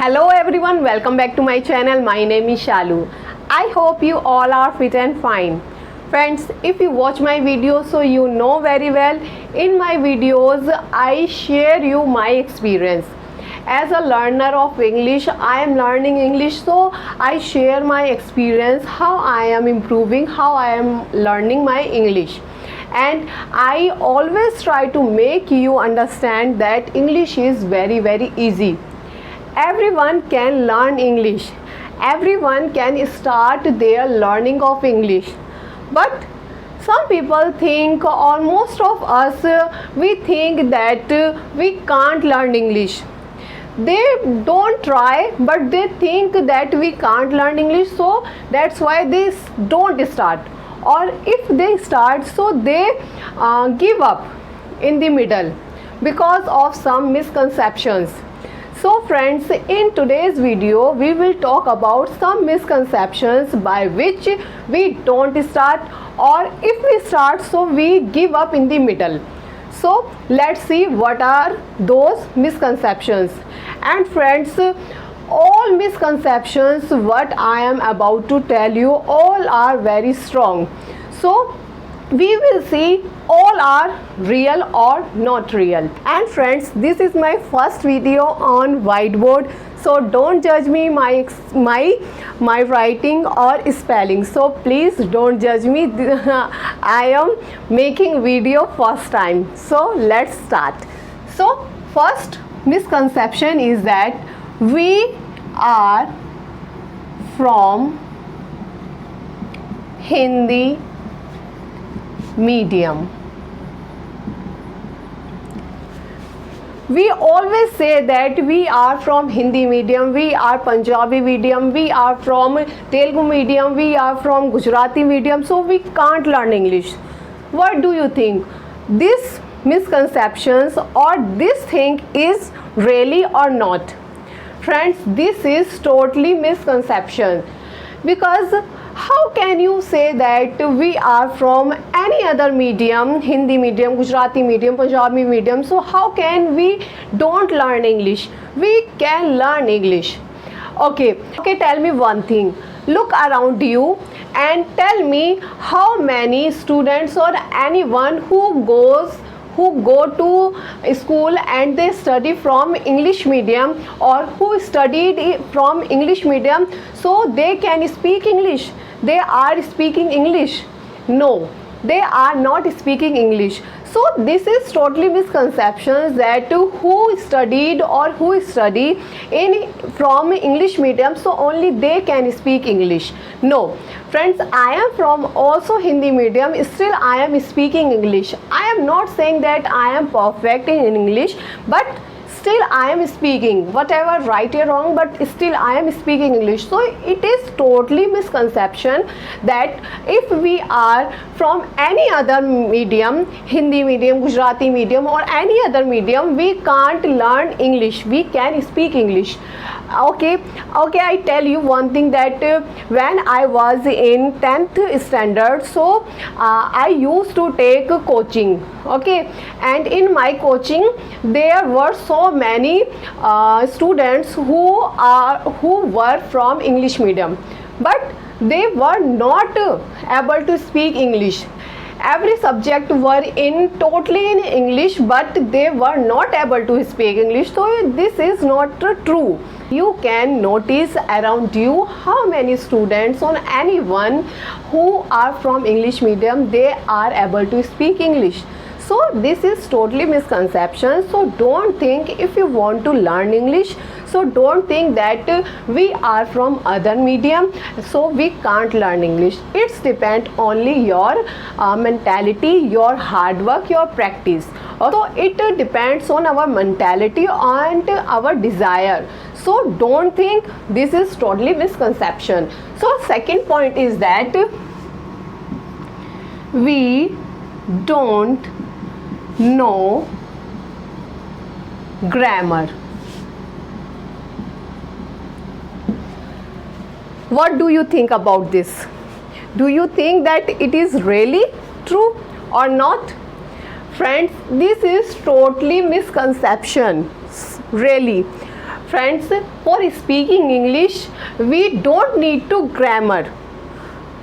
Hello everyone, welcome back to my channel. My name is Shalu. I hope you all are fit and fine. Friends, if you watch my videos, so you know very well, in my videos I share you my experience. As a learner of English, I am learning English, so I share my experience, how I am improving, how I am learning my English. And I always try to make you understand that English is very easy. Everyone can learn English. Everyone can start their learning of English. But some people think, or most of us, we think that we can't learn English. They don't try, but they think that we can't learn English, so that's why they don't start. Or if they start, so they give up in the middle because of some misconceptions. So friends, in today's video we will talk about some misconceptions by which we don't start, or if we start, so we give up in the middle. So let's see what are those misconceptions. And friends, all misconceptions what I am about to tell you, all are very strong. So we will see all are real or not real. And friends, this is my first video on whiteboard, so don't judge me my writing or spelling, so please don't judge me. I am making video first time, so let's start. So first misconception is that we are from Hindi medium. We always say that we are from Hindi medium, we are Punjabi medium, we are from Telugu medium, we are from Gujarati medium, so we can't learn English. What do you think? This misconceptions or this thing is really or not? Friends, this is totally misconception, because how can you say that we are from any other medium, Hindi medium, Gujarati medium, Punjabi medium, so how can we don't learn English? We can learn English. Okay, tell me one thing. Look around you and tell me how many students or anyone who go to school and they study from English medium, or who studied from English medium, so they can speak English. They are speaking English. No, they are not speaking English. So this is totally misconceptions that who studied or who study from English medium, so only they can speak English. No, friends, I am from also Hindi medium, still I am speaking English. I am not saying that I am perfect in English, but still I am speaking, whatever right or wrong, but still I am speaking English. So it is totally misconception that if we are from any other medium, Hindi medium, Gujarati medium, or any other medium, we can't learn English, we can speak English. Okay, I tell you one thing, that when I was in 10th standard, so I used to take coaching. Okay, and in my coaching there were so many students who were from English medium, but they were not able to speak English. Every subject were totally in English, but they were not able to speak English. So this is not true. You can notice around you how many students or anyone who are from English medium, they are able to speak English. So this is totally misconception. So don't think, if you want to learn English, so don't think that we are from other medium, so we can't learn English. It's depend only your mentality, your hard work, your practice. So it depends on our mentality and our desire. So don't think, this is totally misconception. So second point is that we don't know grammar. What do you think about this? Do you think that it is really true or not? Friends, this is totally misconception, really. Friends, for speaking English we don't need to grammar,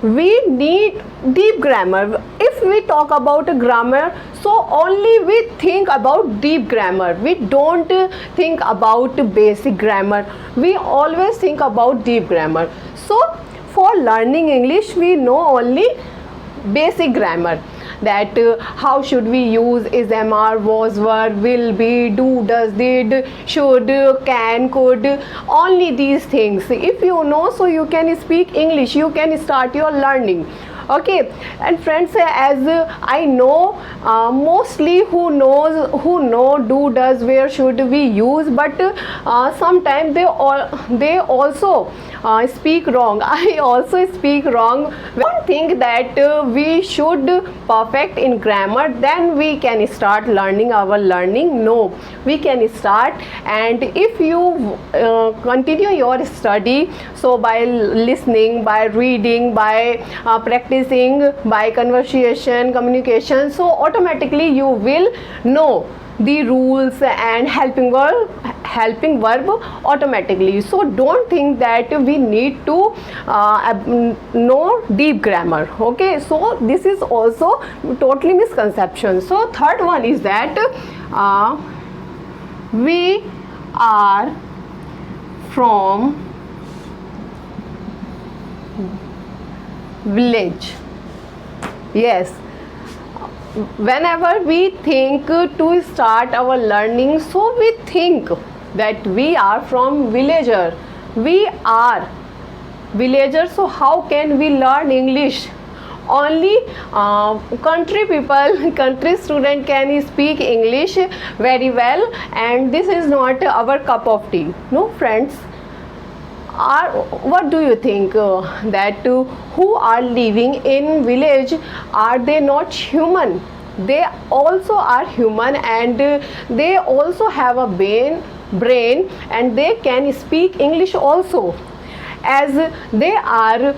we need deep grammar. If we talk about a grammar, so only we think about deep grammar, we don't think about basic grammar, we always think about deep grammar. So for learning English we know only basic grammar, that how should we use is, mr, was, were, will be, do, does, did, should, can, could, only these things. If you know, so you can speak English, you can start your learning. Okay. And friends, as I know, mostly who know do, does, where, should we use, but sometimes they also speak wrong. I also speak wrong. Don't think that we should perfect in grammar, then we can start learning our learning. No, we can start, and if you continue your study, so by listening, by reading, by practicing, by conversation, communication, so automatically you will know the rules and helping verb automatically. So don't think that we need to know deep grammar. Okay, so this is also totally misconception. So third one is that we are from village. Yes, whenever we think to start our learning, so we think that we are from villager, we are villager. So how can we learn English? Only country people, country student can speak English very well, and this is not our cup of tea. No, friends. What do you think, that who are living in village, are they not human? They also are human, and they also have a brain, and they can speak English also, as they are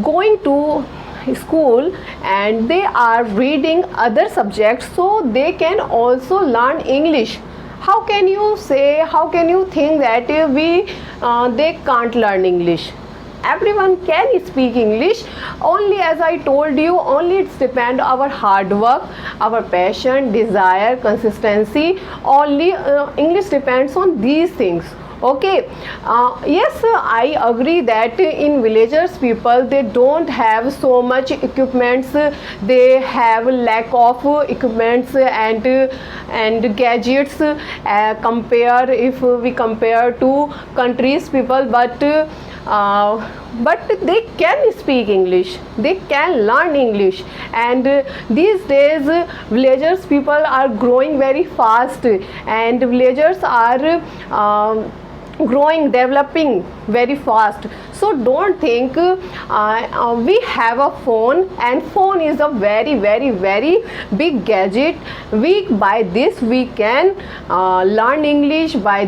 going to school and they are reading other subjects, so they can also learn English. How can you say, how can you think that they can't learn English? Everyone can speak English, only as I told you, only it's depend our hard work, our passion, desire, consistency. Only English depends on these things. Okay. Yes, I agree that in villagers people, they don't have so much equipments, they have lack of equipments and gadgets, compare, if we compare to countries people, but they can speak English, they can learn English. And these days villagers people are growing very fast, and villagers are growing, developing very fast. So don't think we have a phone, and phone is a very big gadget. By this we can learn English. By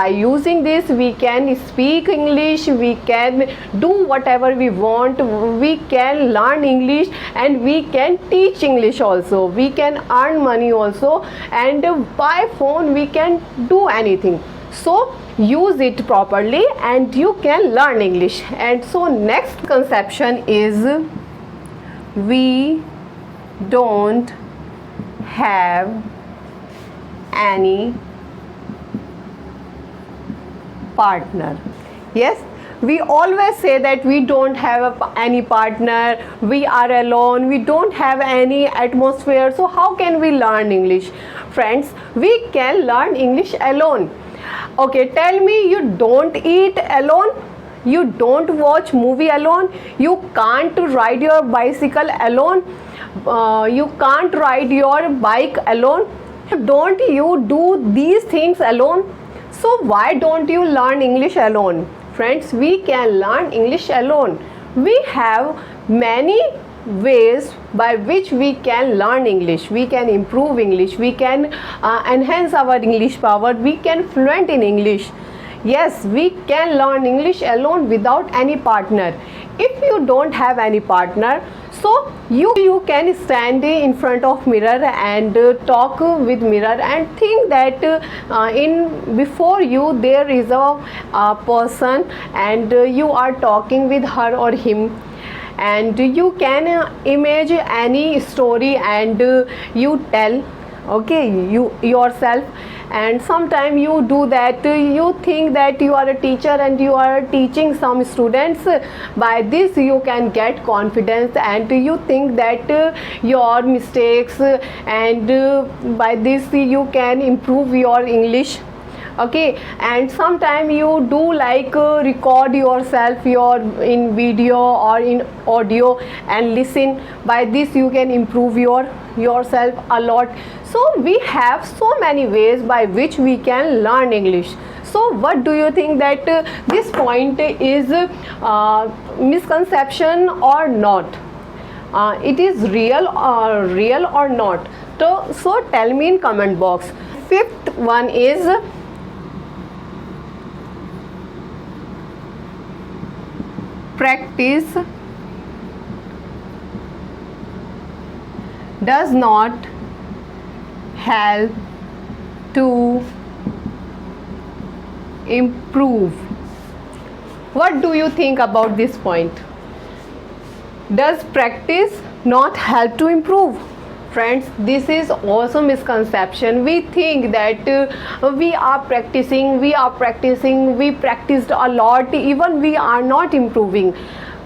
using this we can speak English, we can do whatever we want, we can learn English, and we can teach English also, we can earn money also, and by phone we can do anything. So use it properly and you can learn English. And so next conception is, we don't have any partner. Yes, we always say that we don't have any partner, we are alone, we don't have any atmosphere. So how can we learn English? Friends, we can learn English alone. Okay, tell me, you don't eat alone, you don't watch movie alone, you can't ride your bicycle alone, you can't ride your bike alone. Don't you do these things alone? So why don't you learn English alone? Friends, we can learn English alone. We have many ways by which we can learn English, we can improve English, we can enhance our English power, we can fluent in English. Yes, we can learn English alone without any partner. If you don't have any partner, So you can stand in front of mirror and talk with mirror and think that in before you there is a person and you are talking with her or him, and you can image any story and you tell, okay, you yourself. And sometimes you do that, you think that you are a teacher and you are teaching some students. By this you can get confidence and you think that your mistakes, and by this you can improve your English. Okay, and sometime you do like record yourself your in video or in audio and listen. By this you can improve yourself a lot. So we have so many ways by which we can learn English. So what do you think, that this point is misconception or not? It is real or not? So tell me in comment box. Fifth one is practice does not help to improve. What do you think about this point? Does practice not help to improve? Friends, this is also misconception. We think that we practiced a lot, even we are not improving.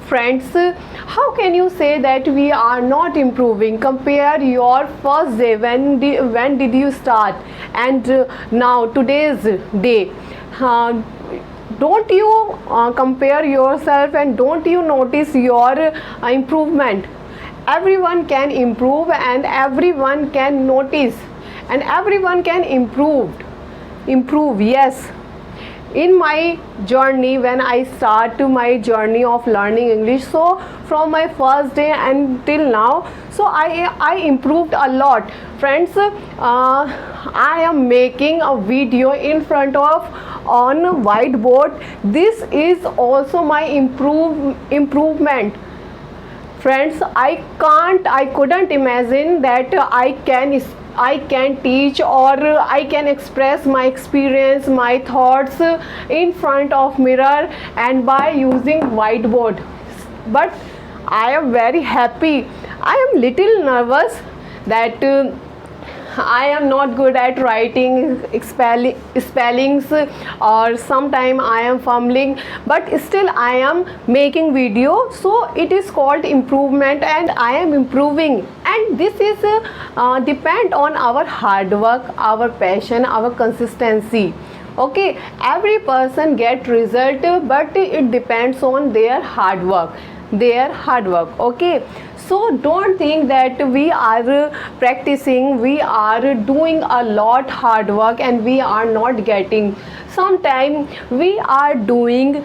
Friends, how can you say that we are not improving? Compare your first day, when did you start, and now today's day. Don't you compare yourself and don't you notice your improvement? Everyone can improve and everyone can notice and everyone can improve. Yes, in my journey, when I start my journey of learning English, so from my first day until now, so I improved a lot. Friends, I am making a video in front of on whiteboard. This is also my improvement. Friends, I couldn't imagine that I can teach or I can express my experience, my thoughts in front of mirror and by using whiteboard. But I am very happy. I am little nervous that I am not good at writing spellings, or sometime I am fumbling, but still I am making video. So it is called improvement and I am improving. And this is depend on our hard work, our passion, our consistency. Okay, every person get result, but it depends on their hard work. Okay, so don't think that we are practicing, we are doing a lot hard work and we are not getting. Sometimes we are doing,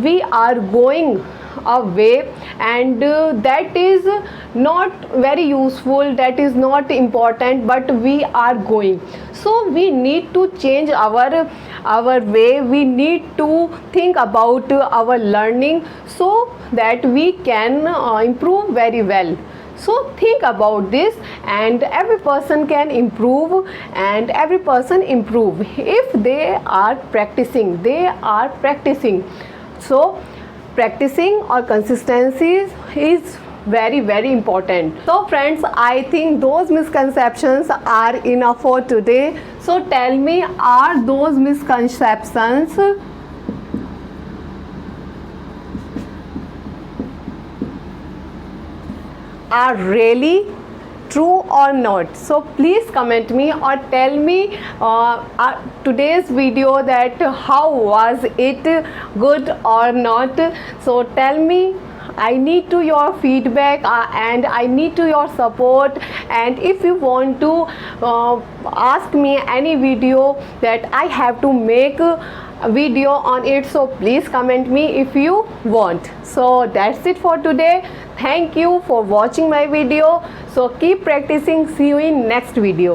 we are going away, and that is not very useful, that is not important, but we are going. So we need to change our way. We need to think about our learning so that we can improve very well. So think about this, and every person can improve and every person improve if they are practicing. So practicing or consistency is very important. So friends, I think those misconceptions are enough for today. So tell me, are those misconceptions are really true or not? So please comment me or tell me today's video that how was it, good or not. So tell me. I need to your feedback and I need to your support. And if you want to ask me any video that I have to make a video on it, so please comment me if you want. So that's it for today. Thank you for watching my video. So keep practicing. See you in next video.